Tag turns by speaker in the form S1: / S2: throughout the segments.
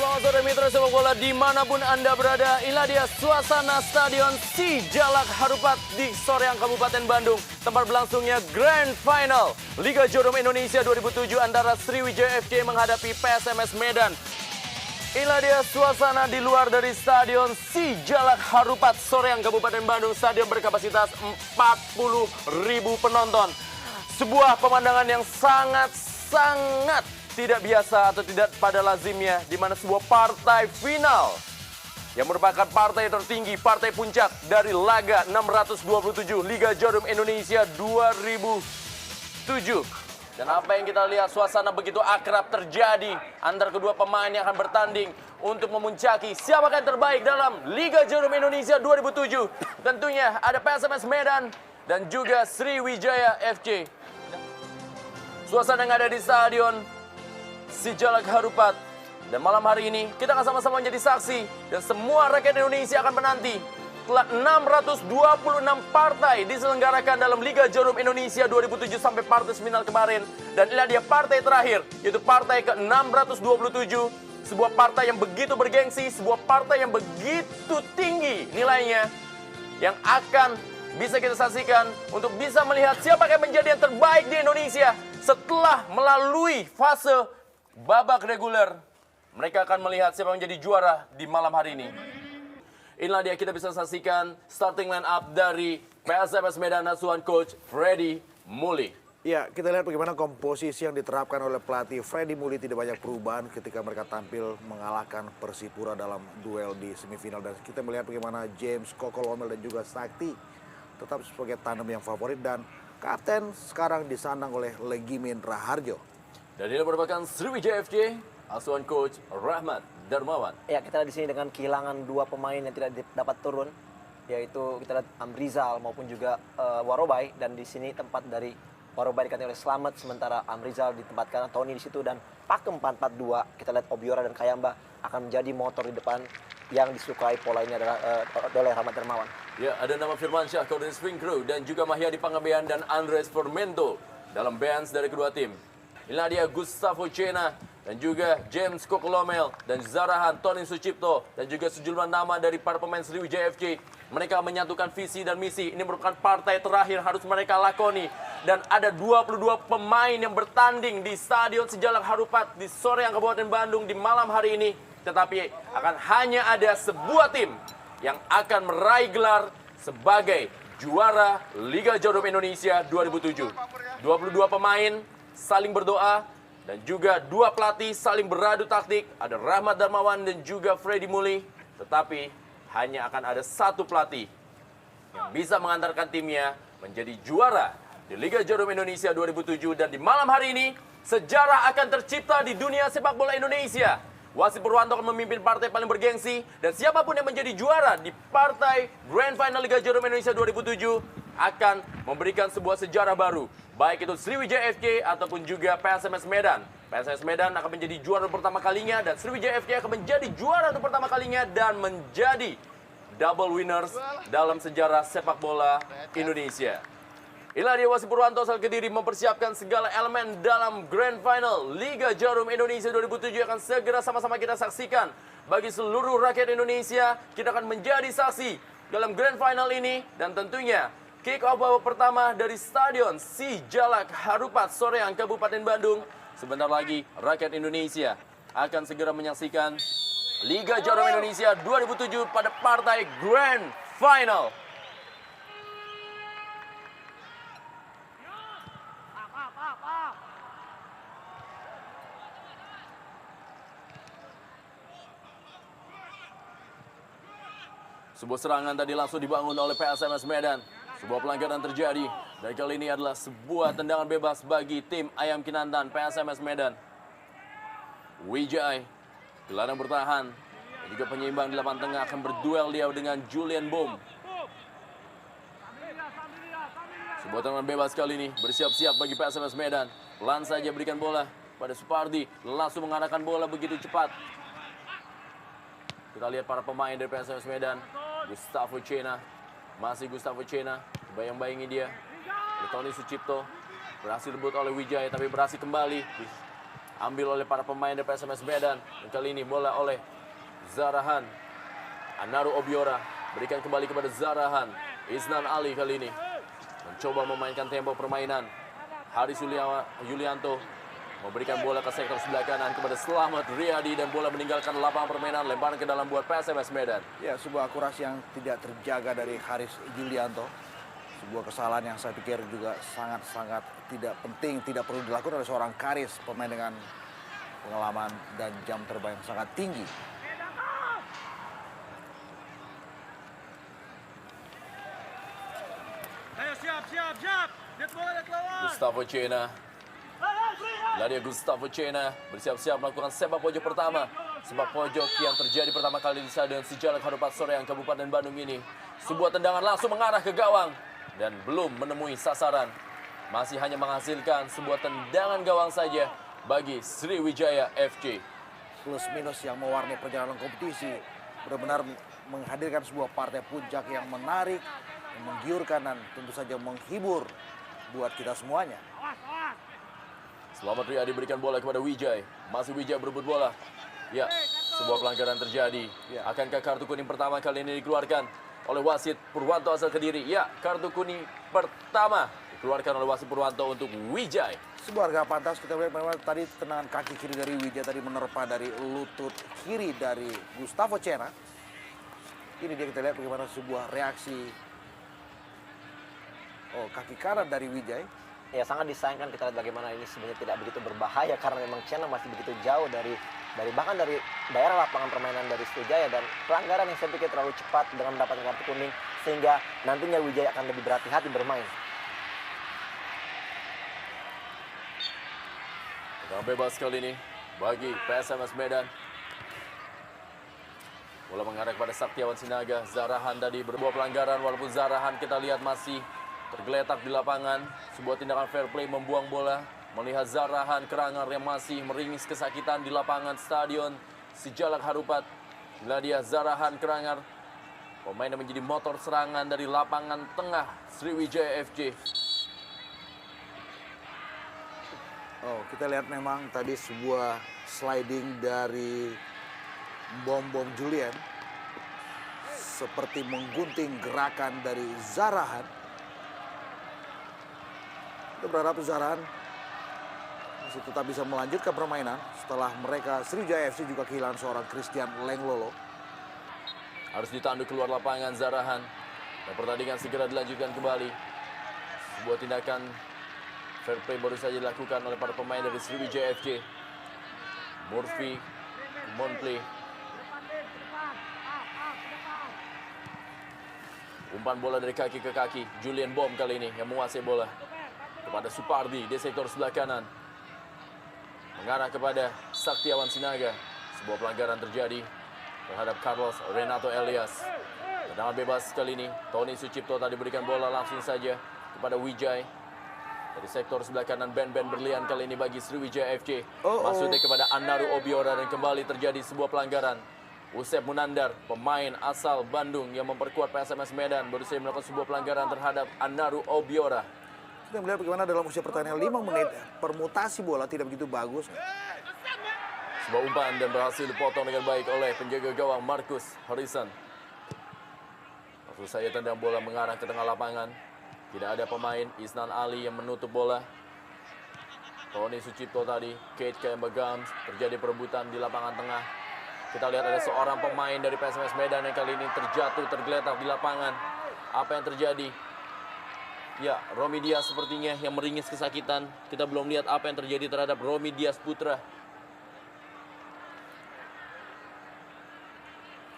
S1: Selamat sore mitra sepak bola dimanapun Anda berada. Inilah dia suasana Stadion Sijalak Harupat di Soreang Kabupaten Bandung. Tempat berlangsungnya Grand Final Liga Jarum Indonesia 2007 antara Sriwijaya FC menghadapi PSMS Medan. Inilah dia suasana di luar dari Stadion Sijalak Harupat Soreang Kabupaten Bandung. Stadion berkapasitas 40.000 penonton. Sebuah pemandangan yang sangat tidak biasa atau tidak pada lazimnya, di mana sebuah partai final yang merupakan partai tertinggi, partai puncak dari laga 627 Liga Jarum Indonesia 2007. Dan apa yang kita lihat, suasana begitu akrab terjadi antara kedua pemain yang akan bertanding untuk memuncaki siapakah yang terbaik dalam Liga Jarum Indonesia 2007. Tentunya ada PSMS Medan dan juga Sriwijaya FC. Suasana yang ada di Stadion Sijalak Harupat. Dan malam hari ini kita akan sama-sama menjadi saksi dan semua rakyat Indonesia akan menanti telah 626 partai diselenggarakan dalam Liga Jarum Indonesia 2007 sampai partai final kemarin. Dan inilah dia partai terakhir, yaitu partai ke-627. Sebuah partai yang begitu bergengsi, sebuah partai yang begitu tinggi nilainya, yang akan bisa kita saksikan untuk bisa melihat siapa yang menjadi yang terbaik di Indonesia setelah melalui fase babak reguler. Mereka akan melihat siapa yang menjadi juara di malam hari ini. Inilah dia, kita bisa saksikan starting line up dari PSMS Medan asuhan coach Freddy Muli.
S2: Ya, kita lihat bagaimana komposisi yang diterapkan oleh pelatih Freddy Muli tidak banyak perubahan ketika mereka tampil mengalahkan Persipura dalam duel di semifinal. Dan kita melihat bagaimana James Kokolomel dan juga Sakti tetap sebagai tandem yang favorit, dan kapten sekarang disandang oleh Legimin Raharjo.
S1: Dan ini merupakan Sriwijaya FC asuhan coach Rahmat Darmawan.
S3: Ya, kita lihat di sini dengan kehilangan dua pemain yang tidak dapat turun, yaitu kita lihat Amrizal maupun juga Warobai, dan di sini tempat dari Warobai diganti oleh Slamet, sementara Amrizal ditempatkan Tony di situ, dan pakem 4-4-2 kita lihat Obiora dan Kayamba akan menjadi motor di depan yang disukai pola ini adalah oleh Rahmat Darmawan.
S1: Ya, ada nama Firmansyah, Koordinator Swing Crew, dan juga Mahyadi Pangabean dan Andres Fermento dalam bench dari kedua tim. Inilah dia Gustavo Cena dan juga James Kokolomel dan Zarahan, Tony Sucipto dan juga sejumlah nama dari para pemain Sriwijaya FC. Mereka menyatukan visi dan misi. Ini merupakan partai terakhir harus mereka lakoni. Dan ada 22 pemain yang bertanding di Stadion Sijalak Harupat di Soreang Kabupaten Bandung di malam hari ini. Tetapi akan hanya ada sebuah tim yang akan meraih gelar sebagai juara Liga Jarum Indonesia 2007. 22 pemain saling berdoa, dan juga dua pelatih saling beradu taktik. Ada Rahmat Darmawan dan juga Freddy Muli. Tetapi hanya akan ada satu pelatih yang bisa mengantarkan timnya menjadi juara di Liga Jarum Indonesia 2007. Dan di malam hari ini sejarah akan tercipta di dunia sepak bola Indonesia. Wasit Purwanto akan memimpin partai paling bergengsi, dan siapapun yang menjadi juara di partai Grand Final Liga Jarum Indonesia 2007 akan memberikan sebuah sejarah baru. Baik itu Sriwijaya FC ataupun juga PSMS Medan. PSMS Medan akan menjadi juara untuk pertama kalinya, dan Sriwijaya FC akan menjadi juara untuk pertama kalinya dan menjadi double winners dalam sejarah sepak bola Indonesia. Inilah dia wasit Purwanto asal Kediri mempersiapkan segala elemen dalam Grand Final Liga Jarum Indonesia 2007 yang akan segera sama-sama kita saksikan. Bagi seluruh rakyat Indonesia, kita akan menjadi saksi dalam Grand Final ini, dan tentunya kick off babak pertama dari Stadion Sijalak Harupat Soreang Kabupaten Bandung. Sebentar lagi rakyat Indonesia akan segera menyaksikan Liga Jarum Indonesia 2007 pada partai Grand Final. Sebuah serangan tadi langsung dibangun oleh PSMS Medan. Sebuah pelanggaran terjadi. Dan kali ini adalah sebuah tendangan bebas bagi tim Ayam Kinantan PSMS Medan. Wijay gelandang bertahan dan juga penyeimbang di lapangan tengah akan berduel dia dengan Julian Bom. Sebuah tendangan bebas kali ini bersiap-siap bagi PSMS Medan. Pelan saja berikan bola pada Supardi, langsung mengarahkan bola begitu cepat. Kita lihat para pemain dari PSMS Medan. Gustavo Cena, masih Gustavo Cena, bayang-bayangi dia. Tony Sucipto berhasil rebut oleh Wijaya, tapi berhasil kembali Ambil oleh para pemain dari PSMS Medan. Dan kali ini bola oleh Zarahan. Anaru Obiora berikan kembali kepada Zarahan. Isnan Ali kali ini mencoba memainkan tempo permainan. Haris Yulianto memberikan bola ke sektor sebelah kanan kepada Slamet Riyadi. Dan bola meninggalkan lapangan permainan. Lemparan ke dalam buat PSMS Medan.
S2: Ya, sebuah akurasi yang tidak terjaga dari Haris Yulianto. Sebuah kesalahan yang saya pikir juga sangat-sangat tidak penting, tidak perlu dilakukan oleh seorang Karis, pemain dengan pengalaman dan jam terbang yang sangat tinggi.
S4: Ayo siap. Lihat bola, lihat lawan.
S1: Gustavo Cena. Ladia Gustavo Cena bersiap-siap melakukan sepak pojok pertama. Sepak pojok yang terjadi pertama kali di Stadion Sijalak Harupat Soreang Kabupaten Bandung ini. Sebuah tendangan langsung mengarah ke gawang dan belum menemui sasaran. Masih hanya menghasilkan sebuah tendangan gawang saja bagi Sriwijaya FC.
S2: Plus minus yang mewarnai perjalanan kompetisi. Benar-benar menghadirkan sebuah partai puncak yang menarik, yang menggiurkan dan tentu saja menghibur buat kita semuanya.
S1: Slamet Riyadi berikan bola kepada Wijay. Masih Wijay berebut bola. Ya, sebuah pelanggaran terjadi.
S2: Ya.
S1: Akankah kartu kuning pertama kali ini dikeluarkan oleh wasit Purwanto asal Kediri? Ya, kartu kuning pertama dikeluarkan oleh wasit Purwanto untuk Wijay.
S2: Sebuah harga pantas, kita lihat memang tadi tendangan kaki kiri dari Wijaya tadi menerpa dari lutut kiri dari Gustavo Cena. Ini dia, kita lihat bagaimana sebuah reaksi kaki kanan dari Wijaya.
S3: Ya, sangat disayangkan kita lihat bagaimana ini sebenarnya tidak begitu berbahaya karena memang Cena masih begitu jauh dari bahkan dari daerah lapangan permainan dari Sriwijaya, dan pelanggaran yang saya pikir terlalu cepat dengan mendapatkan kartu kuning sehingga nantinya Wijaya akan lebih berhati-hati bermain.
S1: Tendangan bebas kali ini bagi PSMS Medan. Bola mengarah kepada Saktiawan Sinaga. Zarahan tadi berbuat pelanggaran, walaupun Zarahan kita lihat masih tergeletak di lapangan. Sebuah tindakan fair play membuang bola. Melihat Zarahan Kerangar yang masih meringis kesakitan di lapangan Stadion Sijalak Harupat. Inilah dia Zarahan Kerangar, pemain yang menjadi motor serangan dari lapangan tengah Sriwijaya FC.
S2: Kita lihat memang tadi sebuah sliding dari Bom Julian. Seperti menggunting gerakan dari Zarahan. Kita berharap Zarahan masih tetap bisa melanjutkan permainan setelah mereka Sriwijaya FC juga kehilangan seorang Christian Lenglolo.
S1: Harus ditanduk keluar lapangan Zarahan. Dan pertandingan segera dilanjutkan kembali. Sebuah tindakan fair play baru saja dilakukan oleh para pemain dari Sriwijaya FC. Murphy, Monplay. Umpan bola dari kaki ke kaki. Julian Bom kali ini yang menguasai bola. Kepada Supardi di sektor sebelah kanan. Mengarah kepada Saktiawan Sinaga. Sebuah pelanggaran terjadi terhadap Carlos Renato Elias. Tendangan bebas kali ini. Tony Sucipto tadi berikan bola langsung saja kepada Wijay. Dari sektor sebelah kanan Ben berlian kali ini bagi Sriwijaya FC. Masuknya kepada Anaru Obiora dan kembali terjadi sebuah pelanggaran. Usep Munandar, pemain asal Bandung yang memperkuat PSMS Medan, baru saja melakukan sebuah pelanggaran terhadap Anaru Obiora.
S2: Kita melihat bagaimana dalam usia pertandingan 5 menit permutasi bola tidak begitu bagus.
S1: Sebuah umpan dan berhasil dipotong dengan baik oleh penjaga gawang Marcus Harrison. Langsung saja tendang bola mengarah ke tengah lapangan. Tidak ada pemain, Isnan Ali yang menutup bola. Tony Sucipto tadi, Kate Kembagams, terjadi perebutan di lapangan tengah. Kita lihat ada seorang pemain dari PSMS Medan yang kali ini terjatuh, tergeletak di lapangan. Apa yang terjadi? Ya, Romi Dias sepertinya yang meringis kesakitan. Kita belum lihat apa yang terjadi terhadap Romi Dias Putra.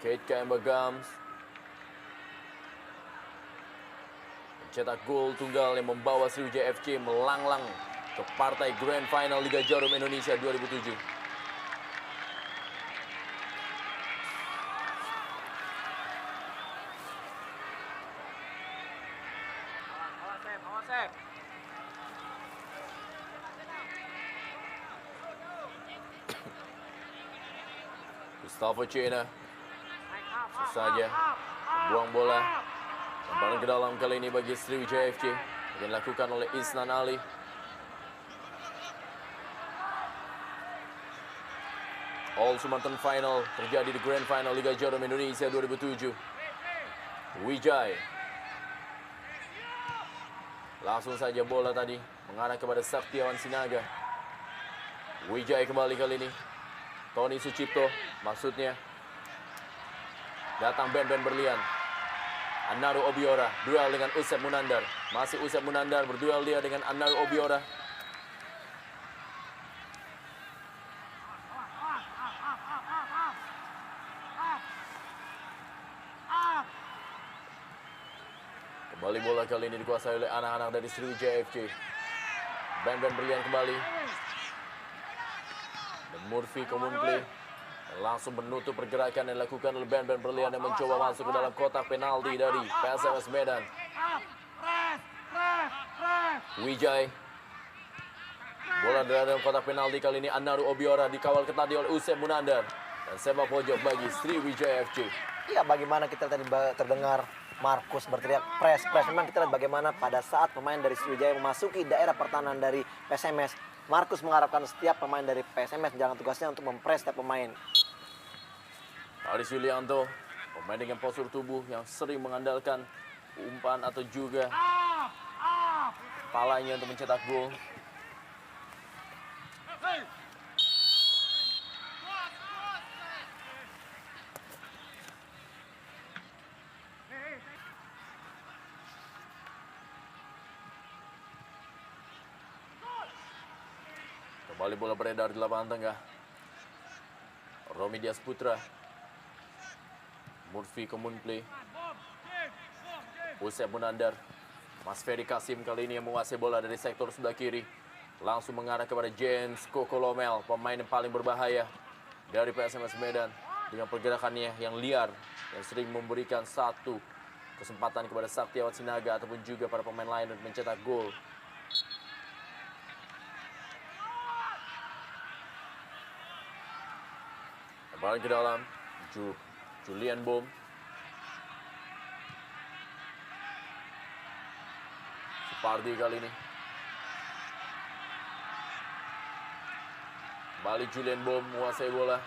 S1: Kate Kembagams mencetak gol tunggal yang membawa Sriwijaya FC melanglang ke partai Grand Final Liga Jarum Indonesia 2007. Gustavo Cena saja buang bola. Lemparan ke dalam kali ini bagi Sriwijaya FC yang dilakukan oleh Isnan Ali. All Sumatera Final terjadi di Grand Final Liga Jarum Indonesia 2007. Wijay. Langsung saja bola tadi mengarah kepada Saktiawan Sinaga. Wijay kembali kali ini. Tony Sucipto maksudnya. Datang Ben Berlian. Anaru Obiora duel dengan Usep Munandar. Masih Usep Munandar berduel dia dengan Anaru Obiora. Kembali bola kali ini dikuasai oleh anak-anak dari Sriwijaya FC. Ben Berlian kembali. Dan Murphy Komunpli langsung menutup pergerakan yang dilakukan oleh Ben Berlian yang mencoba masuk ke dalam kotak penalti dari PSMS Medan. Wijay. Bola dari dalam kotak penalti kali ini Anaru Obiora dikawal ketat oleh Usep Munandar. Dan sepak pojok bagi Sriwijaya FC.
S3: Ya, bagaimana kita tadi terdengar Markus berteriak press. Memang kita lihat bagaimana pada saat pemain dari Sriwijaya memasuki daerah pertahanan dari PSMS, Markus mengharapkan setiap pemain dari PSMS menjalankan tugasnya untuk mempres setiap pemain.
S1: Aris Yulianto, pemain dengan postur tubuh yang sering mengandalkan umpan atau juga kepalanya untuk mencetak gol. Kembali bola beredar di lapangan tengah. Romi Dias Putra. Murphy Komunpli. Usep Munandar. Mas Ferry Kasim kali ini yang menguasai bola dari sektor sebelah kiri. Langsung mengarah kepada James Kokolomel, pemain yang paling berbahaya dari PSMS Medan. Dengan pergerakannya yang liar, yang sering memberikan satu kesempatan kepada Saktiawan Sinaga ataupun juga para pemain lain untuk mencetak gol. Kembali ke dalam, Julian Bom. Supardi kali ini. Kembali Julian Bom menguasai bola.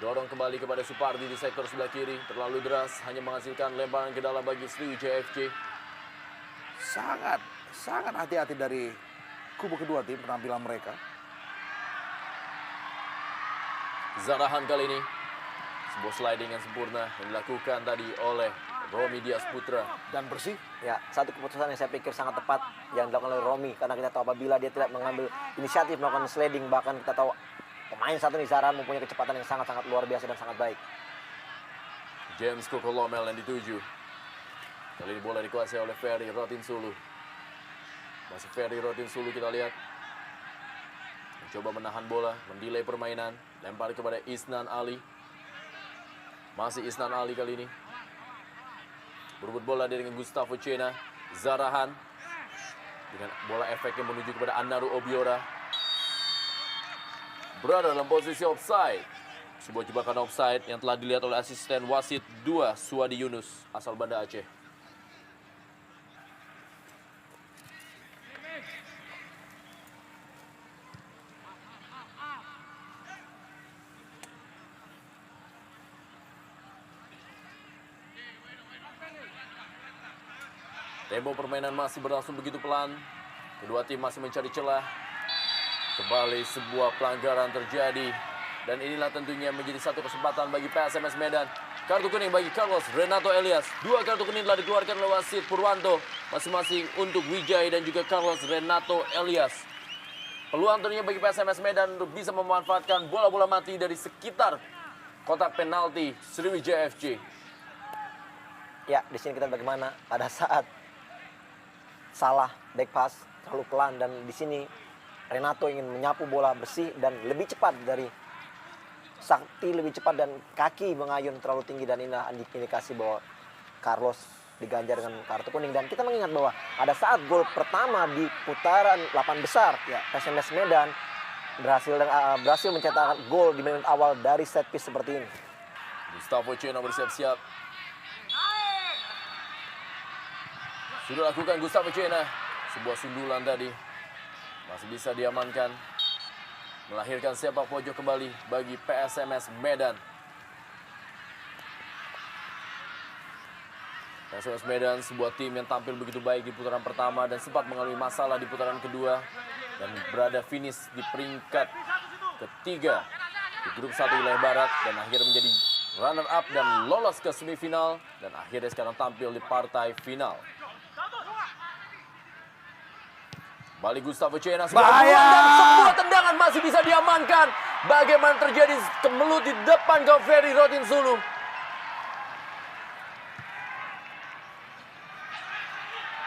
S1: Dorong kembali kepada Supardi di sektor sebelah kiri. Terlalu deras, hanya menghasilkan lemparan ke dalam bagi Sriwijaya FC.
S2: Sangat hati-hati dari kubu kedua tim penampilan mereka.
S1: Zarahan kali ini. Sebuah sliding yang sempurna yang dilakukan tadi oleh Romi Dias Putra.
S2: Dan bersih.
S3: Ya, satu keputusan yang saya pikir sangat tepat yang dilakukan oleh Romi. Karena kita tahu apabila dia tidak mengambil inisiatif melakukan sliding, bahkan kita tahu pemain satu nih Zarahan mempunyai kecepatan yang sangat-sangat luar biasa dan sangat baik.
S1: James Kokolomel yang dituju. Kali ini bola dikuasai oleh Ferry Rotinsulu. Masih Ferry Rotinsulu kita lihat. Mencoba menahan bola, mendelay permainan. Lempar kepada Isnan Ali. Masih Isnan Ali kali ini. Berebut bola dia dengan Gustavo Cena. Zarahan. Dengan bola efeknya menuju kepada Anaru Obiora. Berada dalam posisi offside. Sebuah jebakan offside yang telah dilihat oleh asisten wasit 2 Suwadi Yunus asal Banda Aceh. Tempo permainan masih berlangsung begitu pelan. Kedua tim masih mencari celah. Kembali sebuah pelanggaran terjadi. Dan inilah tentunya menjadi satu kesempatan bagi PSMS Medan. Kartu kuning bagi Carlos Renato Elias. 2 kartu kuning telah dikeluarkan oleh wasit Purwanto. Masing-masing untuk Wijay dan juga Carlos Renato Elias. Peluang tentunya bagi PSMS Medan untuk bisa memanfaatkan bola-bola mati dari sekitar kotak penalti Sriwijaya FC.
S3: Ya, di sini kita bagaimana pada saat salah back pass terlalu pelan dan di sini Renato ingin menyapu bola bersih dan lebih cepat dari Sakti, lebih cepat dan kaki mengayun terlalu tinggi dan inilah indikasi bahwa Carlos diganjar dengan kartu kuning. Dan kita mengingat bahwa pada saat gol pertama di putaran 8 besar ya, PSMS Medan berhasil mencetak gol di menit awal dari set piece seperti ini.
S1: Gustavo Cena bersiap-siap. Sudah lakukan Gustavo Cena. Sebuah sundulan tadi. Masih bisa diamankan. melahirkan sepak pojok kembali bagi PSMS Medan. PSMS Medan sebuah tim yang tampil begitu baik di putaran pertama dan sempat mengalami masalah di putaran kedua dan berada finish di peringkat ketiga di grup 1 wilayah barat dan akhirnya menjadi runner up dan lolos ke semifinal dan akhirnya sekarang tampil di partai final. Balik Gustavo Cena,
S2: Bahaya!
S1: dan sebuah tendangan masih bisa diamankan. Bagaimana terjadi kemelut di depan gawang Ferry Rotinsulu.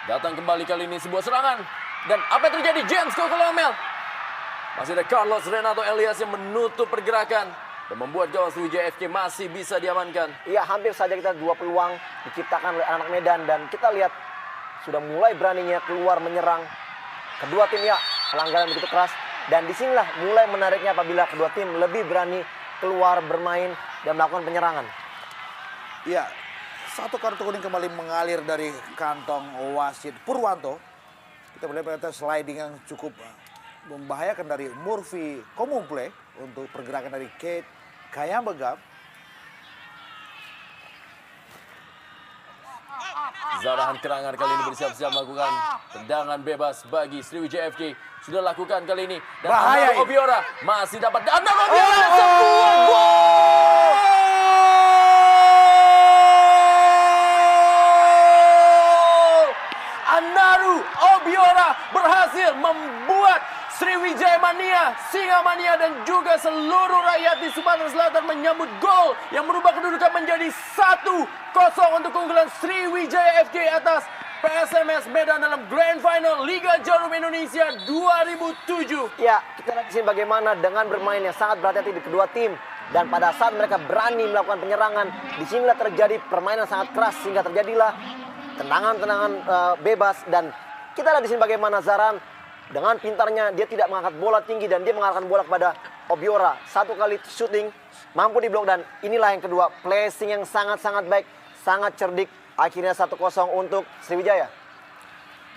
S1: Datang kembali kali ini sebuah serangan. Dan apa yang terjadi? James Kokolomel. Masih ada Carlos Renato Elias yang menutup pergerakan. Dan membuat gawang Sriwijaya FK masih bisa diamankan.
S3: Iya, hampir saja kita 2 peluang diciptakan oleh anak Medan. Dan kita lihat sudah mulai beraninya keluar menyerang. Kedua tim ya, pelanggaran begitu keras. Dan disinilah mulai menariknya apabila kedua tim lebih berani keluar bermain dan melakukan penyerangan.
S2: Iya, satu kartu kuning kembali mengalir dari kantong wasit Purwanto. Kita melihat sliding yang cukup membahayakan dari Murphy Komumple untuk pergerakan dari Kate Kayambegam.
S1: Zarahan Kerangan kali ini bersiap-siap melakukan tendangan bebas bagi Sriwijaya FK. Sudah lakukan kali ini. Dan
S2: Bahaya
S1: Anaro
S2: ini.
S1: Obiora masih dapat. Anaro Obiora sebuah gol! Anaru Obiora berhasil membuat Sriwijaya Mania, Singa Mania dan juga seluruh rakyat di Sumatera Selatan menyambut gol yang merubah kedudukan menjadi 1-0 untuk keunggulan Sriwijaya FK atas PSMS Medan dalam Grand Final Liga Jarum Indonesia 2007.
S3: Ya, kita lihat di sini bagaimana dengan bermain yang sangat berhati-hati di kedua tim. Dan pada saat mereka berani melakukan penyerangan, disinilah terjadi permainan sangat keras sehingga terjadilah tendangan-tendangan bebas. Dan kita lihat di sini bagaimana Zaran dengan pintarnya dia tidak mengangkat bola tinggi dan dia mengarahkan bola kepada Obiora. Satu kali shooting mampu diblok dan inilah yang kedua, placing yang sangat-sangat baik, sangat cerdik. Akhirnya 1-0 untuk Sriwijaya.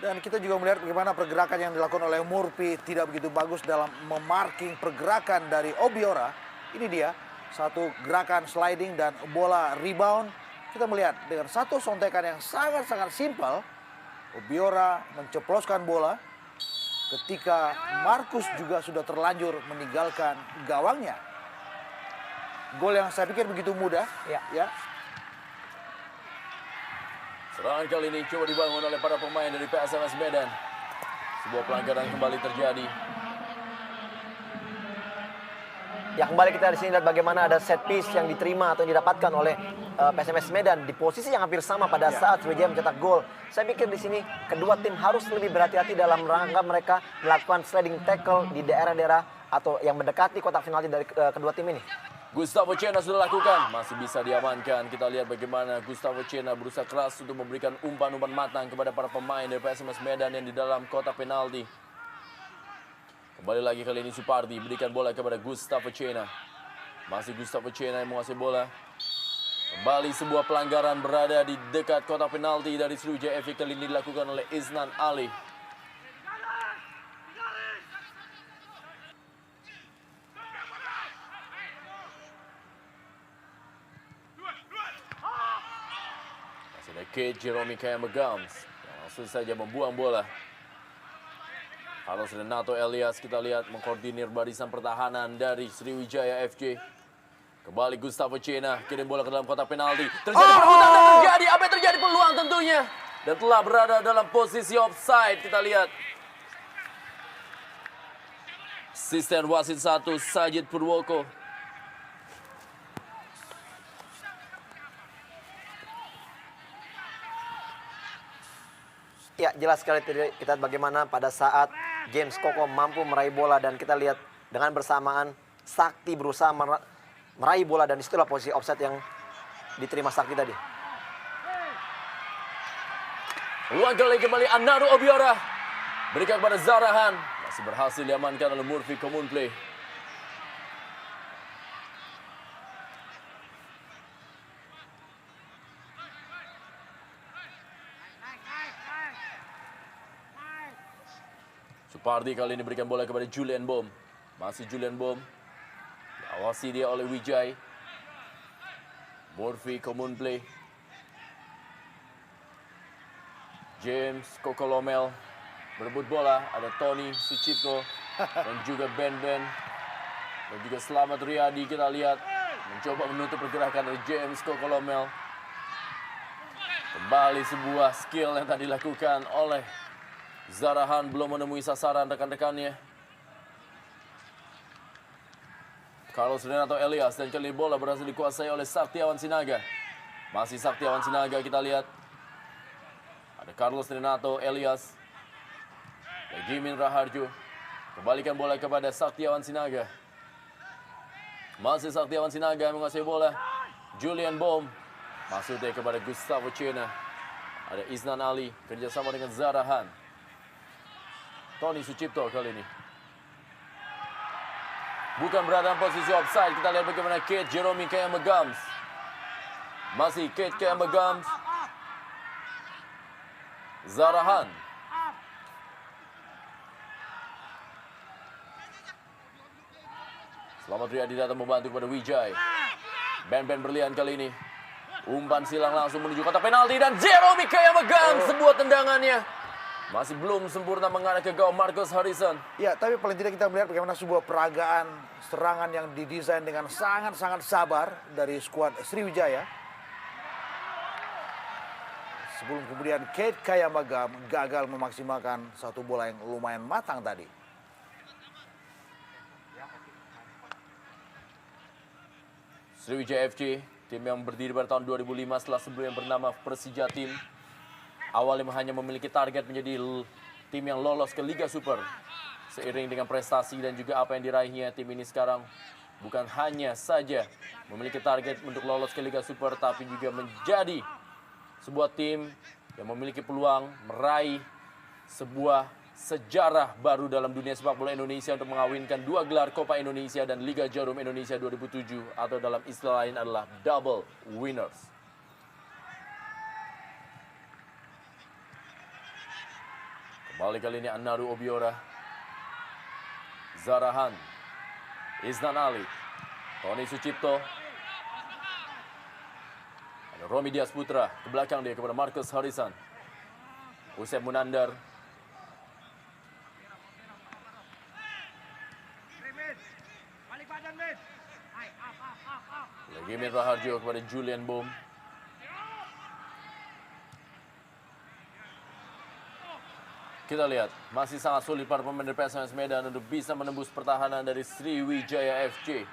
S2: Dan kita juga melihat bagaimana pergerakan yang dilakukan oleh Murphy tidak begitu bagus dalam memarking pergerakan dari Obiora. Ini dia, satu gerakan sliding dan bola rebound. Kita melihat dengan satu sontekan yang sangat-sangat simpel, Obiora menceploskan bola ketika Markus juga sudah terlanjur meninggalkan gawangnya. Gol yang saya pikir begitu mudah. Ya.
S1: Serangan kali ini coba dibangun oleh para pemain dari PSMS Medan. Sebuah pelanggaran kembali terjadi.
S3: Ya, kembali kita di sini lihat bagaimana ada set piece yang diterima atau yang didapatkan oleh PSMS Medan di posisi yang hampir sama pada saat Sriwijaya mencetak gol. Saya pikir di sini kedua tim harus lebih berhati-hati dalam rangka mereka melakukan sliding tackle di daerah-daerah atau yang mendekati kotak penalti dari kedua tim ini.
S1: Gustavo Cena sudah lakukan, masih bisa diamankan. Kita lihat bagaimana Gustavo Cena berusaha keras untuk memberikan umpan-umpan matang kepada para pemain dari PSMS Medan yang di dalam kotak penalti. Kembali lagi kali ini Supardi berikan bola kepada Gustavo Cena. Masih Gustavo Cena yang menguasai bola. Kembali sebuah pelanggaran berada di dekat kotak penalti dari Sriwijaya FK kali ini dilakukan oleh Isnan Ali. Masih ada Kate Jerome Kayambegams yang langsung saja membuang bola. Carlos Renato Elias kita lihat mengkoordinir barisan pertahanan dari Sriwijaya FK. Kembali Gustavo Cena, kirim bola ke dalam kotak penalti. Terjadi perebutan dan terjadi, apa yang terjadi? Peluang tentunya. Dan telah berada dalam posisi offside, kita lihat. Asisten wasit 1, Sajid Purwoko.
S3: Ya, jelas sekali kita lihat bagaimana pada saat James Koko mampu meraih bola dan kita lihat dengan bersamaan Sakti berusaha meraih bola dan disitulah posisi offside yang diterima Sakti tadi.
S1: Peluang kembali Anaru Obiora. Berikan kepada Zarahan. Masih berhasil diamankan oleh Murphy Komumple. Supardi kali ini berikan bola kepada Julian Bom. Masih Julian Bom. Diawasi dia oleh Wijay. Murphy common play. James Kokolomel berebut bola. Ada Tony Sucipto dan juga Ben. Dan juga Slamet Riyadi kita lihat mencoba menutup pergerakan dari James Kokolomel. Kembali sebuah skill yang tadi dilakukan oleh Zarahan, belum menemui sasaran rekan-rekannya. Carlos Renato Elias dan kali bola berhasil dikuasai oleh Saktiawan Sinaga. Masih Saktiawan Sinaga kita lihat. Ada Carlos Renato Elias. Gimin Raharjo. Kembalikan bola kepada Saktiawan Sinaga. Masih Saktiawan Sinaga menguasai bola. Julian Bom. Masuknya kepada Gustavo Cena. Ada Isnan Ali kerjasama dengan Zarahan. Tony Sucipto kali ini. Bukan berada dalam posisi offside. Kita lihat bagaimana Kate Jerome Kayama-Gams. Masih Kate Kayama-Gams. Zarahan. Slamet Riyadi datang membantu kepada Wijay. Ben berlian kali ini. Umpan silang langsung menuju kotak penalti. Dan Jerome Kayama-Gams. Sebuah tendangannya masih belum sempurna mengarah ke gawang Marcus Harrison.
S2: Ya, tapi paling tidak kita melihat bagaimana sebuah peragaan serangan yang didesain dengan sangat-sangat sabar dari skuad Sriwijaya. Sebelum kemudian Kate Kayama-Gams gagal memaksimalkan satu bola yang lumayan matang tadi.
S1: Sriwijaya FC, tim yang berdiri pada tahun 2005 setelah sebelumnya bernama Persija Tim. Awalnya hanya memiliki target menjadi tim yang lolos ke Liga Super. Seiring dengan prestasi dan juga apa yang diraihnya, tim ini sekarang bukan hanya saja memiliki target untuk lolos ke Liga Super, tapi juga menjadi sebuah tim yang memiliki peluang meraih sebuah sejarah baru dalam dunia sepak bola Indonesia untuk mengawinkan 2 gelar Copa Indonesia dan Liga Jarum Indonesia 2007 atau dalam istilah lain adalah double winners. Kembali kali ini Anaru Obiora. Zarahan. Isnan Ali. Tony Sucipto. Ada Romi Dias Putra. Ke belakang dia kepada Marcus Harrison. Usep Munandar.
S4: Balik badan, Mid.
S1: Gimin Raharjo kepada Julian Bom. Kita lihat, masih sangat sulit para pemain dari PSMS Medan untuk bisa menembus pertahanan dari Sriwijaya FC.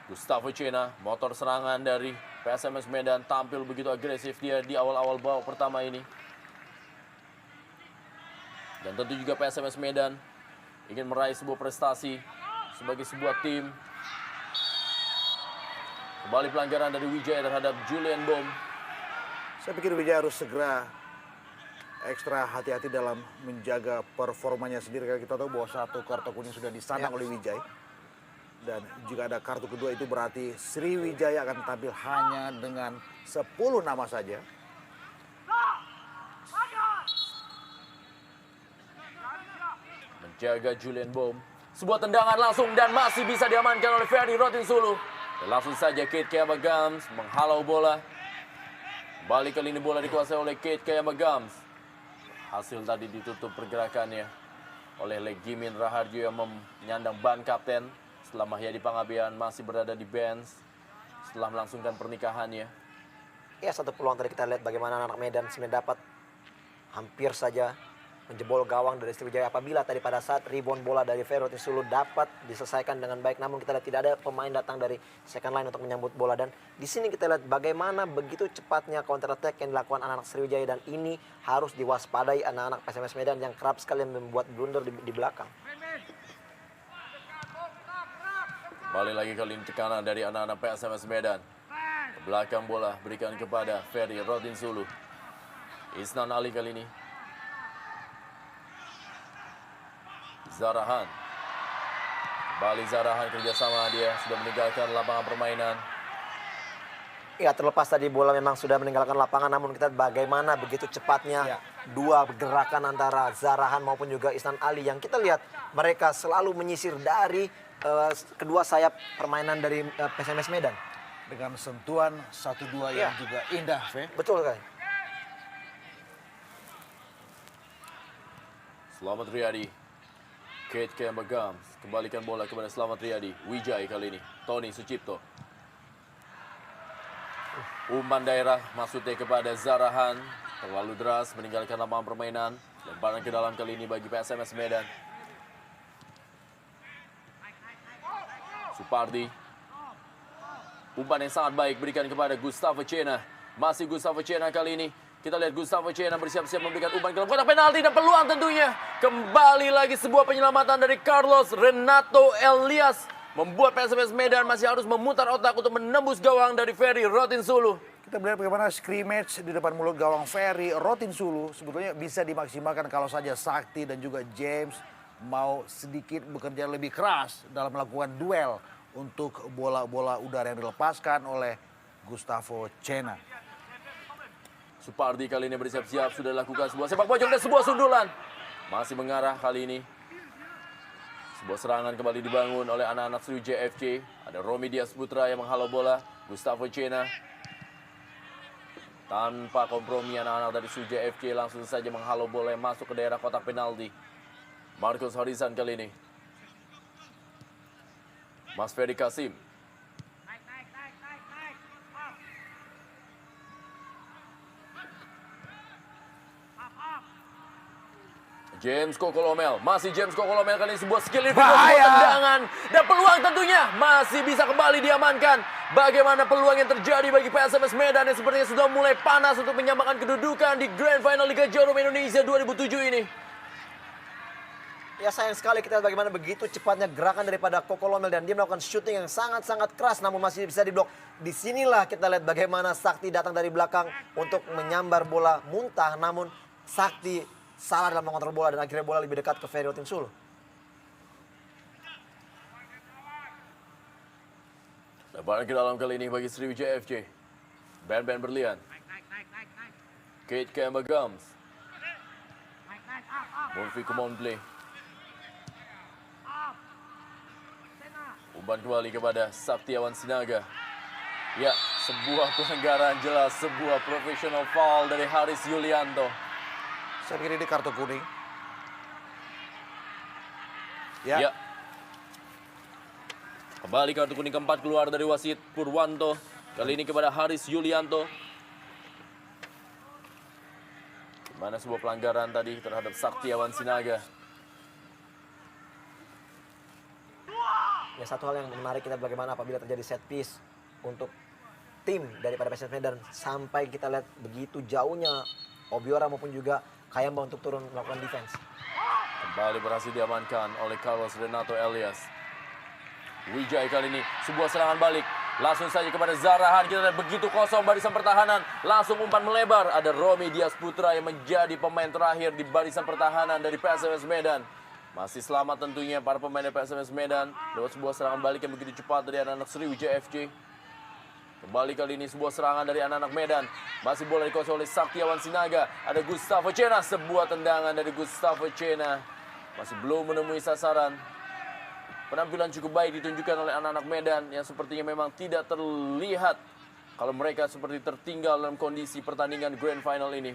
S1: Gustavo Cena, motor serangan dari PSMS Medan, tampil begitu agresif dia di awal-awal babak pertama ini. Dan tentu juga PSMS Medan ingin meraih sebuah prestasi sebagai sebuah tim. Kembali pelanggaran dari Wijaya terhadap Julian Bom.
S2: Saya pikir Wijaya harus segera ekstra hati-hati dalam menjaga performanya sendiri. Karena kita tahu bahwa satu kartu kuning sudah disandang oleh Wijaya. Dan jika ada kartu kedua itu berarti Sriwijaya akan tampil hanya dengan 10 nama saja.
S1: Menjaga Julian Bom. Sebuah tendangan langsung dan masih bisa diamankan oleh Ferdi Rotinsulu. Dan langsung saja Kate Kayama-Gams menghalau bola. Kembali kali ini bola dikuasai oleh Kate Kayama-Gams. Hasil tadi ditutup pergerakannya oleh Gimin Raharjo yang menyandang ban kapten setelah Mahyadi Pangabean masih berada di bench setelah melangsungkan pernikahannya.
S3: Ya, satu peluang tadi kita lihat bagaimana anak Medan sebenarnya dapat hampir saja menjebol gawang dari Sriwijaya apabila tadi pada saat rebound bola dari Ferdi Rotinsulu dapat diselesaikan dengan baik, namun kita lihat tidak ada pemain datang dari second line untuk menyambut bola. Dan di sini kita lihat bagaimana begitu cepatnya counter attack yang dilakukan anak-anak Sriwijaya, dan ini harus diwaspadai anak-anak PSMS Medan yang kerap sekali membuat blunder di belakang.
S1: Kembali lagi kali ini tekanan dari anak-anak PSMS Medan. Ke belakang bola berikan kepada Ferdi Rotinsulu. Isnan Ali kali ini. Zarahan. Kembali Zarahan kerjasama dia sudah meninggalkan lapangan permainan.
S3: Ya, terlepas tadi bola memang sudah meninggalkan lapangan, namun kita bagaimana begitu cepatnya
S2: Ya.
S3: dua gerakan antara Zarahan maupun juga Isnan Ali yang kita lihat mereka selalu menyisir dari kedua sayap permainan dari PSMS Medan.
S2: Dengan sentuhan 1-2 yang
S3: Ya.
S2: juga indah, Fe.
S3: Betul kan?
S1: Selamat Riyadi. Kate Kembagams kembalikan bola kepada Selamat Riyadi. Wijay kali ini. Tony Sucipto. Umpan daerah maksudnya kepada Zarahan. Terlalu deras meninggalkan lapangan permainan. Lemparan ke dalam kali ini bagi PSMS Medan. Supardi. Umpan yang sangat baik berikan kepada Gustavo Cena. Masih Gustavo Cena kali ini. Kita lihat Gustavo Cena bersiap-siap memberikan umpan ke dalam kotak penalti dan peluang tentunya. Kembali lagi sebuah penyelamatan dari Carlos Renato Elias. Membuat PSMS Medan masih harus memutar otak untuk menembus gawang dari Ferry Rotinsulu.
S2: Kita melihat bagaimana scrimmage di depan mulut gawang Ferry Rotinsulu sebetulnya bisa dimaksimalkan kalau saja Sakti dan juga James mau sedikit bekerja lebih keras dalam melakukan duel untuk bola-bola udara yang dilepaskan oleh Gustavo Cena.
S1: Supardi kali ini bersiap-siap sudah lakukan sebuah sepak pojok dan sebuah sundulan. Masih mengarah kali ini. Sebuah serangan kembali dibangun oleh anak-anak Sriwijaya FC. Ada Romi Dias Putra yang menghalau bola. Gustavo Cena. Tanpa kompromi anak-anak dari Sriwijaya FC langsung saja menghalau bola yang masuk ke daerah kotak penalti. Marcus Harisan kali ini. Mas Ferry Kasim.
S4: Naik, naik, naik, naik, naik. Up. Up, up.
S1: James Kokolomel, masih James Kokolomel kali ini sebuah skill individu,
S2: Bahaya.
S1: sebuah tendangan dan peluang tentunya masih bisa kembali diamankan. Bagaimana peluang yang terjadi bagi PSMS Medan yang sepertinya sudah mulai panas untuk menyamakan kedudukan di Grand Final Liga Jarum Indonesia 2007 ini.
S3: Ya, sayang sekali kita lihat bagaimana begitu cepatnya gerakan daripada Kokolomel dan dia melakukan shooting yang sangat-sangat keras namun masih bisa diblok. Disinilah kita lihat bagaimana Sakti datang dari belakang untuk menyambar bola muntah namun Sakti salah dalam mengontrol bola dan akhirnya bola lebih dekat ke Ferry Rotinsulu.
S1: Lebaran ke dalam kali ini bagi Sriwijaya FC. Ben berlian.
S4: Naik, naik, naik, naik, naik.
S1: Kate Kembagams.
S4: Naik, naik, up, up.
S1: Monfi Kumonplay.
S4: Up. Sena.
S1: Umpan kembali kepada Saktiawan Sinaga. Ya, sebuah pelanggaran jelas, sebuah professional foul dari Haris Yulianto.
S2: Saya pikir ini kartu kuning.
S1: Ya. Kembali kartu kuning keempat keluar dari wasit Purwanto. Kali ini kepada Haris Yulianto. Mana sebuah pelanggaran tadi terhadap Saktiawan Sinaga.
S3: Ya, satu hal yang menarik kita bagaimana apabila terjadi set piece untuk tim daripada PSMS Medan sampai kita lihat begitu jauhnya Obiora maupun juga Kayamba untuk turun melakukan defense.
S1: Kembali berhasil diamankan oleh Carlos Renato Elias. Wijay kali ini sebuah serangan balik. Langsung saja kepada Zarahan. Kita lihat begitu kosong barisan pertahanan. Langsung umpan melebar. Ada Romi Dias Putra yang menjadi pemain terakhir di barisan pertahanan dari PSMS Medan. Masih selamat tentunya para pemain dari PSMS Medan. Lewat sebuah serangan balik yang begitu cepat dari anak-anak Sriwijaya FC. Kembali kali ini sebuah serangan dari anak-anak Medan. Masih bola dikuasai oleh Saktiawan Sinaga. Ada Gustavo Cena. Sebuah tendangan dari Gustavo Cena. Masih belum menemui sasaran. Penampilan cukup baik ditunjukkan oleh anak-anak Medan yang sepertinya memang tidak terlihat kalau mereka seperti tertinggal dalam kondisi pertandingan Grand Final ini.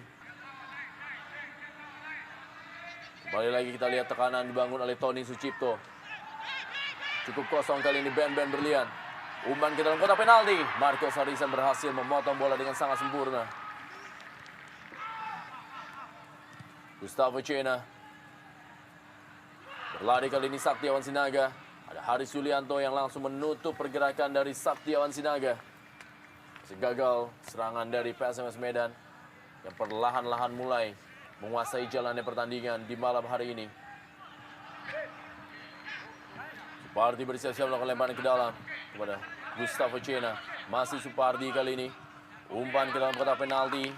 S1: Kembali lagi kita lihat tekanan dibangun oleh Tony Sucipto. Cukup kosong kali ini Ben berlian. Umpan ke dalam kotak penalti. Marcos Harisan berhasil memotong bola dengan sangat sempurna. Gustavo Cena. Berlari kali ini Saktiawan Sinaga. Ada Haris Yulianto yang langsung menutup pergerakan dari Saktiawan Sinaga. Masih gagal serangan dari PSMS Medan yang perlahan-lahan mulai menguasai jalannya pertandingan di malam hari ini. Supardi bersiap-siap melakukan lemparan ke dalam kepada Gustavo Cena. Masih Supardi kali ini. Umpan ke dalam kotak penalti.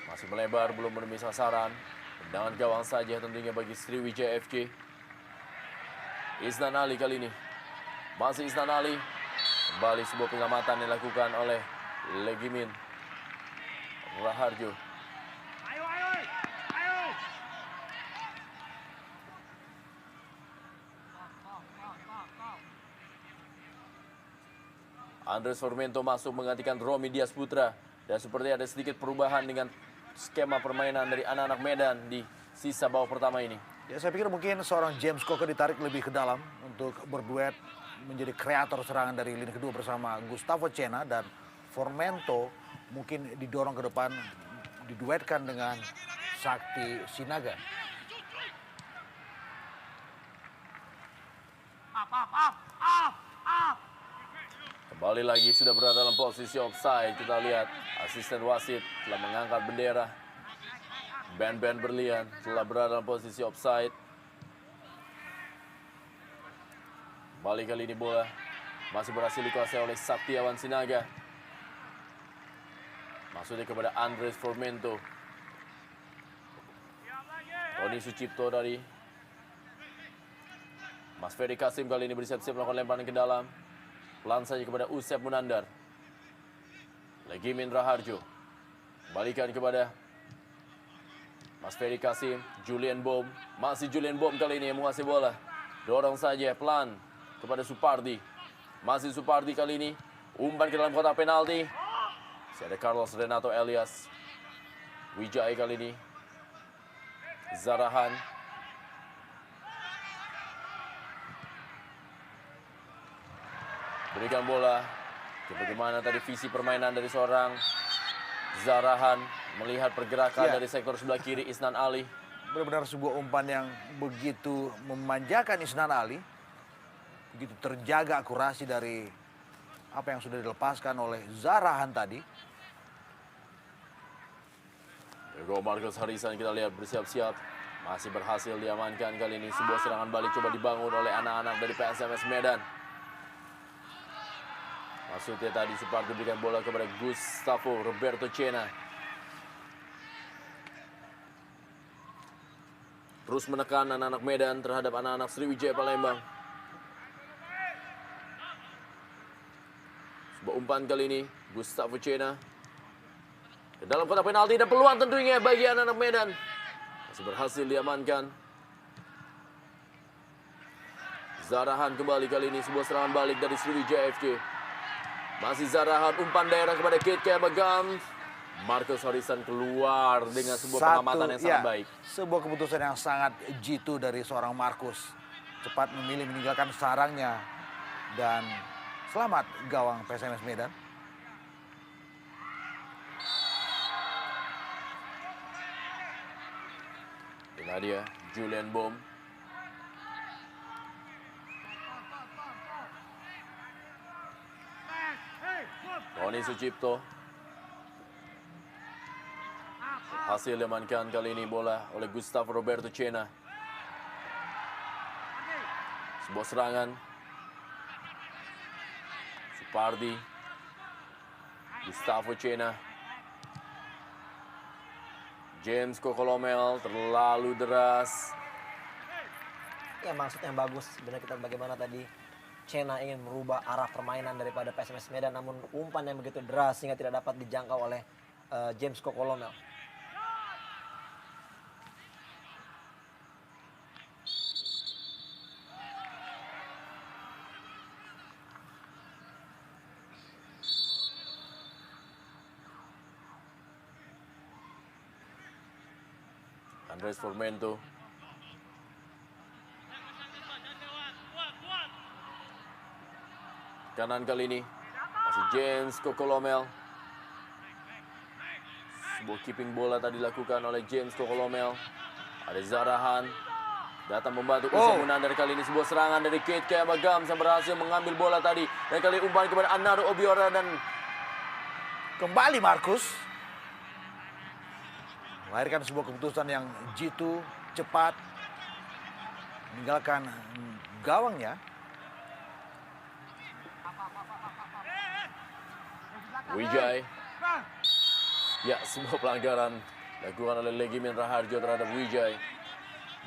S1: Masih melebar, belum menemui sasaran. Tendangan gawang saja tentunya bagi Sriwijaya FC. Isnan Ali kali ini. Masih Isnan Ali. Kembali sebuah penyelamatan yang dilakukan oleh Legimin Raharjo.
S4: Ayo, ayo, ayo.
S1: Andres Formento masuk menggantikan Romy Dias Putra. Dan seperti ada sedikit perubahan dengan skema permainan dari anak-anak Medan di sisa babak pertama ini.
S2: Ya, saya pikir mungkin seorang James Koke ditarik lebih ke dalam untuk berduet menjadi kreator serangan dari lini kedua bersama Gustavo Cena, dan Formento mungkin didorong ke depan, diduetkan dengan Sakti Sinaga.
S4: Up, up, up, up, up.
S1: Kembali lagi sudah berada dalam posisi offside. Kita lihat asisten wasit telah mengangkat bendera. Band-band berlian telah berada dalam posisi offside. Kembali kali ini bola masih berhasil dikuasai oleh Saktiawan Sinaga. Maksudnya kepada Andres Formento. Tony Sucipto dari Mas Ferry Kasim kali ini bersiap-siap melakukan lemparan ke dalam. Pelan saja kepada Usep Munandar. Legimin Raharjo. Balikan kepada Mas Ferry Kasim. Julian Bom. Masih Julian Bom kali ini yang menguasai bola. Dorong saja pelan kepada Supardi. Masih Supardi kali ini. Umpan ke dalam kotak penalti. Masih ada Carlos Renato Elias. Wijaya kali ini. Zarahan. Berikan bola. Bagaimana tadi visi permainan dari seorang Zarahan. Melihat pergerakan dari sektor sebelah kiri Isnan Ali.
S2: Benar-benar sebuah umpan yang begitu memanjakan Isnan Ali. Begitu terjaga akurasi dari apa yang sudah dilepaskan oleh Zarahan tadi.
S1: Ego Marcus Harisan kita lihat bersiap-siap. Masih berhasil diamankan kali ini. Sebuah serangan balik coba dibangun oleh anak-anak dari PSMS Medan. Maksudnya tadi Supardi berikan bola kepada Gustavo Roberto Cena. Terus menekan anak-anak Medan terhadap anak-anak Sriwijaya Palembang. Sebuah umpan kali ini Gustavo Cena ke dalam kotak penalti dan peluang tentunya bagi anak-anak Medan. Masih berhasil diamankan. Zarahan kembali kali ini, sebuah serangan balik dari Sriwijaya FC. Masih Zarahan, umpan daerah kepada Kate Kemagam. Marcus Harisan keluar dengan sebuah pengamatan yang sangat baik.
S2: Sebuah keputusan yang sangat jitu dari seorang Marcus. Cepat memilih meninggalkan sarangnya. Dan selamat gawang PSMS Medan.
S1: Inilah dia, Julian Bom. Tony Sucipto. Hasil diamankan kali ini bola oleh Gustavo Roberto Cena. Sebuah serangan. Supardi. Gustavo Cena. James Kokolomel terlalu deras.
S3: Ya maksud yang bagus sebenarnya kita bagaimana tadi Cena ingin merubah arah permainan daripada PSMS Medan, namun umpan yang begitu deras sehingga tidak dapat dijangkau oleh James Kokolomel.
S1: Andres Formento. Kanan kali ini masih James Kokolomel. Sebuah keeping bola tadi dilakukan oleh James Kokolomel. Ada Zarahan datang membantu Usep Munandar kali ini. Sebuah serangan dari Kate Kemagam yang berhasil mengambil bola tadi. Dan kali umpan kepada Anaro Obiora dan
S2: Kembali Marcus. Melahirkan sebuah keputusan yang jitu, cepat. Meninggalkan gawangnya.
S1: Wijaya. Ya, sebuah pelanggaran dilakukan oleh Legimin Raharjo terhadap Wijaya.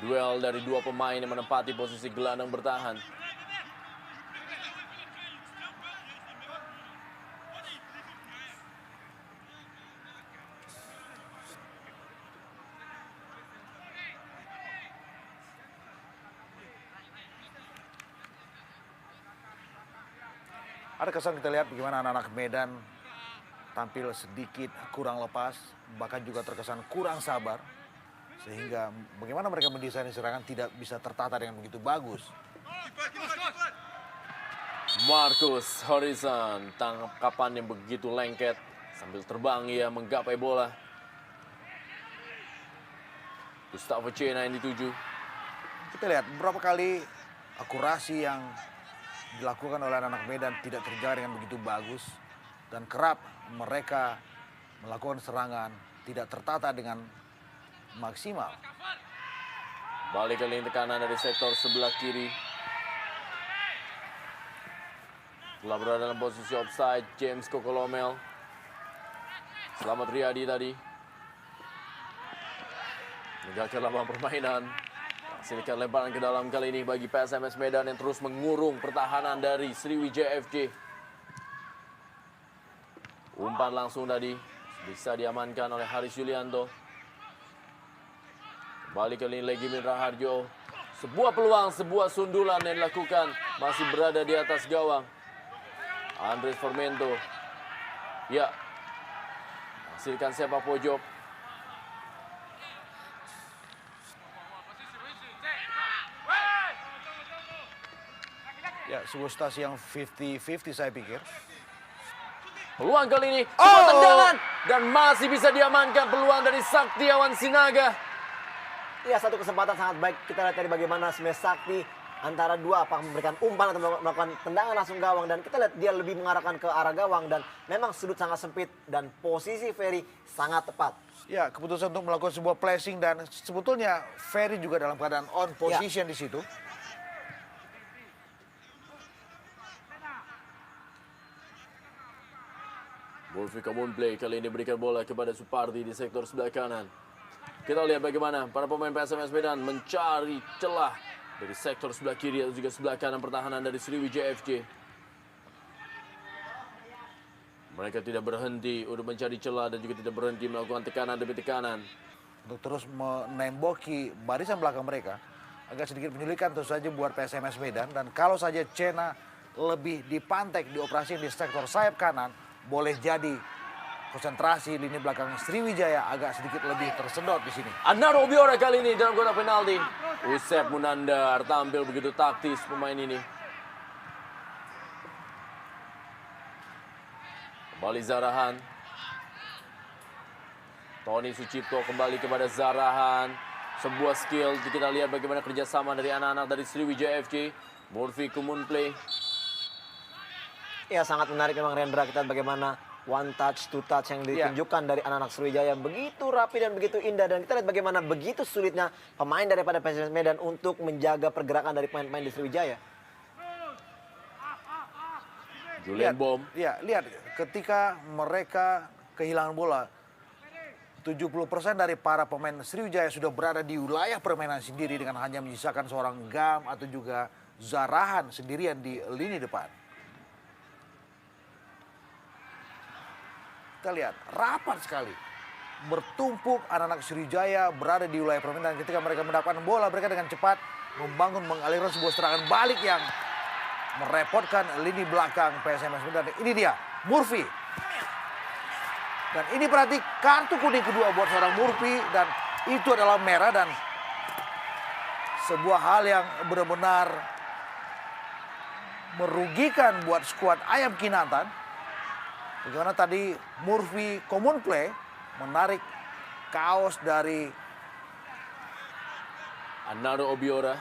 S1: Duel dari dua pemain yang menempati posisi gelandang bertahan.
S2: Ada kesan kita lihat bagaimana anak-anak Medan tampil sedikit kurang lepas, bahkan juga terkesan kurang sabar. Sehingga bagaimana mereka mendesain serangan tidak bisa tertata dengan begitu bagus.
S1: Marcus Horizon, tangkapan yang begitu lengket. Sambil terbang ia menggapai bola. Gustavo Cena yang dituju.
S2: Kita lihat beberapa kali akurasi yang dilakukan oleh anak Medan tidak terjaga dengan begitu bagus. Dan kerap mereka melakukan serangan tidak tertata dengan maksimal.
S1: Balik ke lini tekanan dari sektor sebelah kiri. Telah berada dalam posisi offside James Kokolomel. Selamat Riyadi tadi. Menjaga lapangan permainan. Sinikan lemparan ke dalam kali ini bagi PSMS Medan yang terus mengurung pertahanan dari Sriwijaya FC. Umpan langsung tadi bisa diamankan oleh Haris Yulianto. Kembali ke lini Legimin Raharjo. Sebuah peluang, sebuah sundulan yang dilakukan masih berada di atas gawang. Andres Formento. Ya. Hasilkan sepak pojok.
S2: Ya, sebuah stasi yang 50-50 saya pikir.
S1: Peluang kali ini, sebuah tendangan. Dan masih bisa diamankan peluang dari Saktiawan Sinaga.
S3: Ya, satu kesempatan sangat baik. Kita lihat tadi bagaimana Smes Sakti antara dua, apakah memberikan umpan atau melakukan tendangan langsung gawang. Dan kita lihat dia lebih mengarahkan ke arah gawang. Dan memang sudut sangat sempit dan posisi Ferry sangat tepat.
S2: Ya, keputusan untuk melakukan sebuah placing dan sebetulnya Ferry juga dalam keadaan on position di situ.
S1: Murphy common play kali ini berikan bola kepada Supardi di sektor sebelah kanan. Kita lihat bagaimana para pemain PSMS Medan mencari celah dari sektor sebelah kiri atau juga sebelah kanan pertahanan dari Sriwijaya FC. Mereka tidak berhenti untuk mencari celah dan juga tidak berhenti melakukan tekanan demi tekanan.
S2: Untuk terus menemboki barisan belakang mereka. Agak sedikit menyulitkan tentu saja buat PSMS Medan. Dan kalau saja Cena lebih dipantek di operasi di sektor sayap kanan, boleh jadi konsentrasi lini belakang Sriwijaya agak sedikit lebih tersedot di sini.
S1: Anaro Obiora kali ini dalam kotak penalti. Usep Munandar tampil begitu taktis pemain ini. Kembali Zarahan. Tony Sucipto kembali kepada Zarahan. Sebuah skill, kita lihat bagaimana kerjasama dari anak-anak dari Sriwijaya FC. Murphy common play.
S3: Ya, sangat menarik memang Rendra. Kita lihat bagaimana one touch, two touch yang ditunjukkan dari anak-anak Sriwijaya. Begitu rapi dan begitu indah. Dan kita lihat bagaimana begitu sulitnya pemain daripada PSMS Medan untuk menjaga pergerakan dari pemain-pemain di Sriwijaya.
S1: Julian Bom.
S2: Ya, lihat ketika mereka kehilangan bola, 70% dari para pemain Sriwijaya sudah berada di wilayah permainan sendiri dengan hanya menyisakan seorang Gam atau juga Zarahan sendirian di lini depan. Kita lihat rapat sekali. Bertumpuk anak-anak Sriwijaya berada di wilayah permainan. Ketika mereka mendapatkan bola, mereka dengan cepat membangun, mengalirkan sebuah serangan balik yang merepotkan lini belakang PSMS Medan. Ini dia, Murphy. Dan ini berarti kartu kuning kedua buat seorang Murphy. Dan itu adalah merah dan sebuah hal yang benar-benar merugikan buat skuad Ayam Kinantan. Bagaimana tadi Murphy common play menarik kaos dari
S1: Anaro Obiora.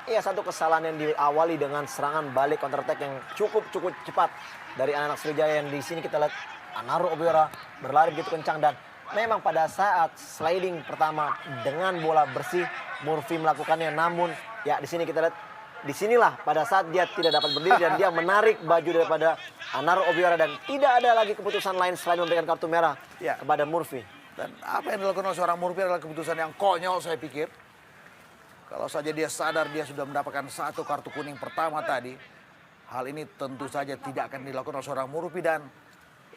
S3: Iya, satu kesalahan yang diawali dengan serangan balik counter attack yang cukup cepat dari anak-anak Sriwijaya. Yang di sini kita lihat Anaro Obiora berlari begitu kencang dan memang pada saat sliding pertama dengan bola bersih Murphy melakukannya. Namun ya di sini kita lihat disinilah pada saat dia tidak dapat berdiri dan dia menarik baju daripada Anaro Obiora dan tidak ada lagi keputusan lain selain memberikan kartu merah kepada Murphy.
S2: Dan apa yang dilakukan oleh seorang Murphy adalah keputusan yang konyol saya pikir. Kalau saja dia sadar dia sudah mendapatkan satu kartu kuning pertama tadi, hal ini tentu saja tidak akan dilakukan oleh seorang Murphy dan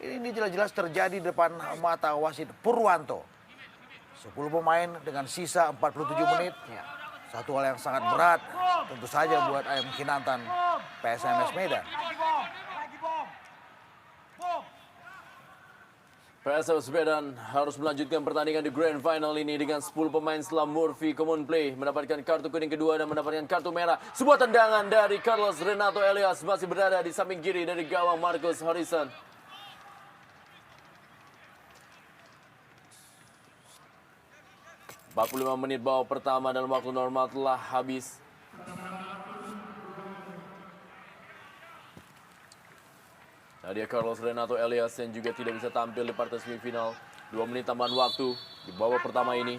S2: ini jelas-jelas terjadi di depan mata wasit Purwanto. 10 pemain dengan sisa 47 menit. Satu hal yang sangat berat tentu saja buat Ayam Kinantan PSMS Medan.
S1: PSMS Medan harus melanjutkan pertandingan di Grand Final ini dengan 10 pemain setelah Murphy Common Play mendapatkan kartu kuning kedua dan mendapatkan kartu merah. Sebuah tendangan dari Carlos Renato Elias masih berada di samping kiri dari gawang Marcus Harrison. – 45 menit babak pertama dalam waktu normal telah habis. Nadia Carlos Renato Elias yang juga tidak bisa tampil di partai semifinal. 2 menit tambahan waktu di babak pertama ini.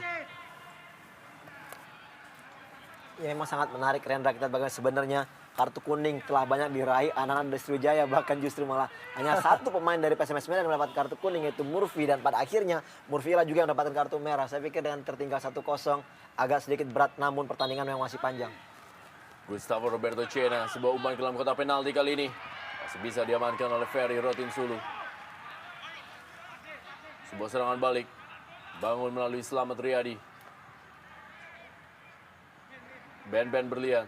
S3: Ya memang sangat menarik Rendra, kita bagaimana sebenarnya kartu kuning telah banyak diraih anak-anak dari Sriwijaya, bahkan justru malah hanya satu pemain dari PSMS Medan yang mendapat kartu kuning yaitu Murphy, dan pada akhirnya Murphy lah juga yang mendapatkan kartu merah. Saya pikir dengan tertinggal 1-0 agak sedikit berat, namun pertandingan yang masih panjang.
S1: Gustavo Roberto Cena, sebuah umpan ke dalam kotak penalti kali ini masih bisa diamankan oleh Ferry Rotinsulu. Sebuah serangan balik, bangun melalui Slamet Riyadi. Ben berlian.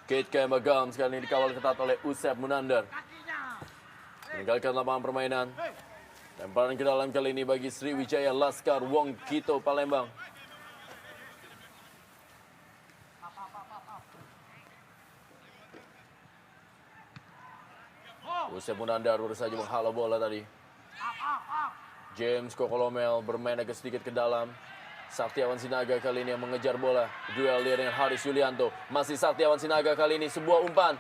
S1: Kate Kembagam sekali ini dikawal ketat oleh Usep Munandar. Meninggalkan lapangan permainan. Lemparan ke dalam kali ini bagi Sriwijaya Laskar Wong Kito Palembang. Usep Munandar baru saja menghalau bola tadi. James Kokolomel bermain agak sedikit ke dalam. Saktiawan Sinaga kali ini yang mengejar bola. Duel dia dengan Haris Yulianto. Masih Saktiawan Sinaga kali ini. Sebuah umpan.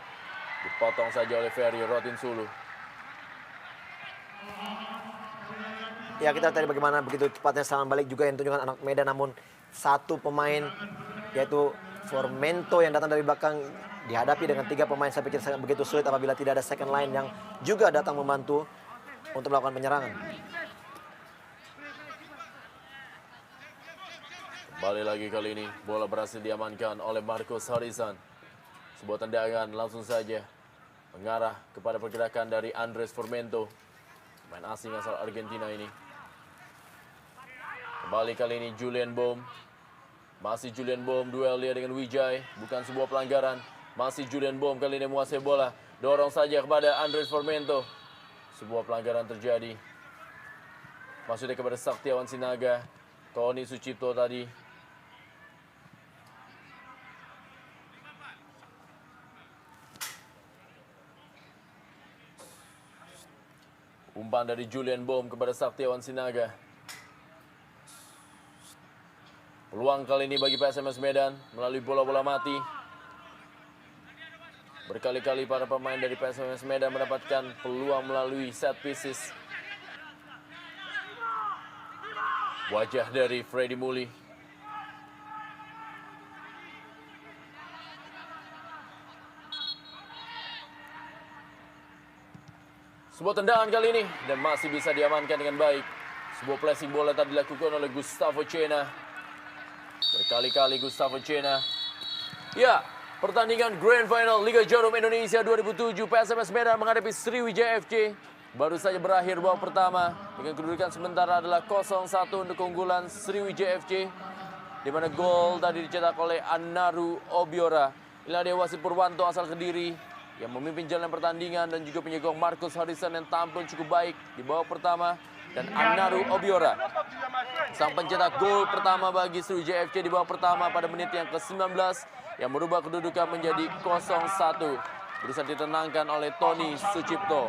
S1: Dipotong saja oleh Ferry Rotinsulu.
S3: Ya kita tadi bagaimana begitu cepatnya serangan balik juga yang ditunjukkan anak Medan. Namun satu pemain yaitu Formento yang datang dari belakang dihadapi dengan 3 pemain. Saya pikir sangat begitu sulit apabila tidak ada second line yang juga datang membantu untuk melakukan penyerangan.
S1: Kembali lagi kali ini, bola berhasil diamankan oleh Marcus Harrison. Sebuah tendangan langsung saja mengarah kepada pergerakan dari Andres Formento, pemain asing asal Argentina ini. Kembali kali ini Julian Bohm. Masih Julian Bohm, duel dia dengan Wijay. Bukan sebuah pelanggaran. Masih Julian Bohm kali ini menguasai bola. Dorong saja kepada Andres Formento. Sebuah pelanggaran terjadi. Maksudnya kepada Saktiawan Sinaga. Tony Sucipto tadi. Umpan dari Julian Bohm kepada Saktiawan Sinaga. Peluang kali ini bagi PSMS Medan melalui bola-bola mati. Berkali-kali para pemain dari PSMS Medan mendapatkan peluang melalui set pieces. Wajah dari Freddy Muli. Sebuah tendangan kali ini dan masih bisa diamankan dengan baik. Sebuah placing bola tadi dilakukan oleh Gustavo Cena. Berkali-kali Gustavo Cena. Ya, pertandingan Grand Final Liga Jarum Indonesia 2007 PSMS Medan menghadapi Sriwijaya FC baru saja berakhir babak pertama dengan kedudukan sementara adalah 0-1 untuk keunggulan Sriwijaya FC, di mana gol tadi dicetak oleh Anaru Obiora. Inilah dia wasit Purwanto asal Kediri yang memimpin jalan pertandingan dan juga penyokong Marcus Harrison yang tampil cukup baik di babak pertama, dan Anaru Obiora sang pencetak gol pertama bagi Sriwijaya FC di babak pertama pada menit yang ke-19 yang merubah kedudukan menjadi 0-1. Berusaha ditenangkan oleh Tony Sucipto.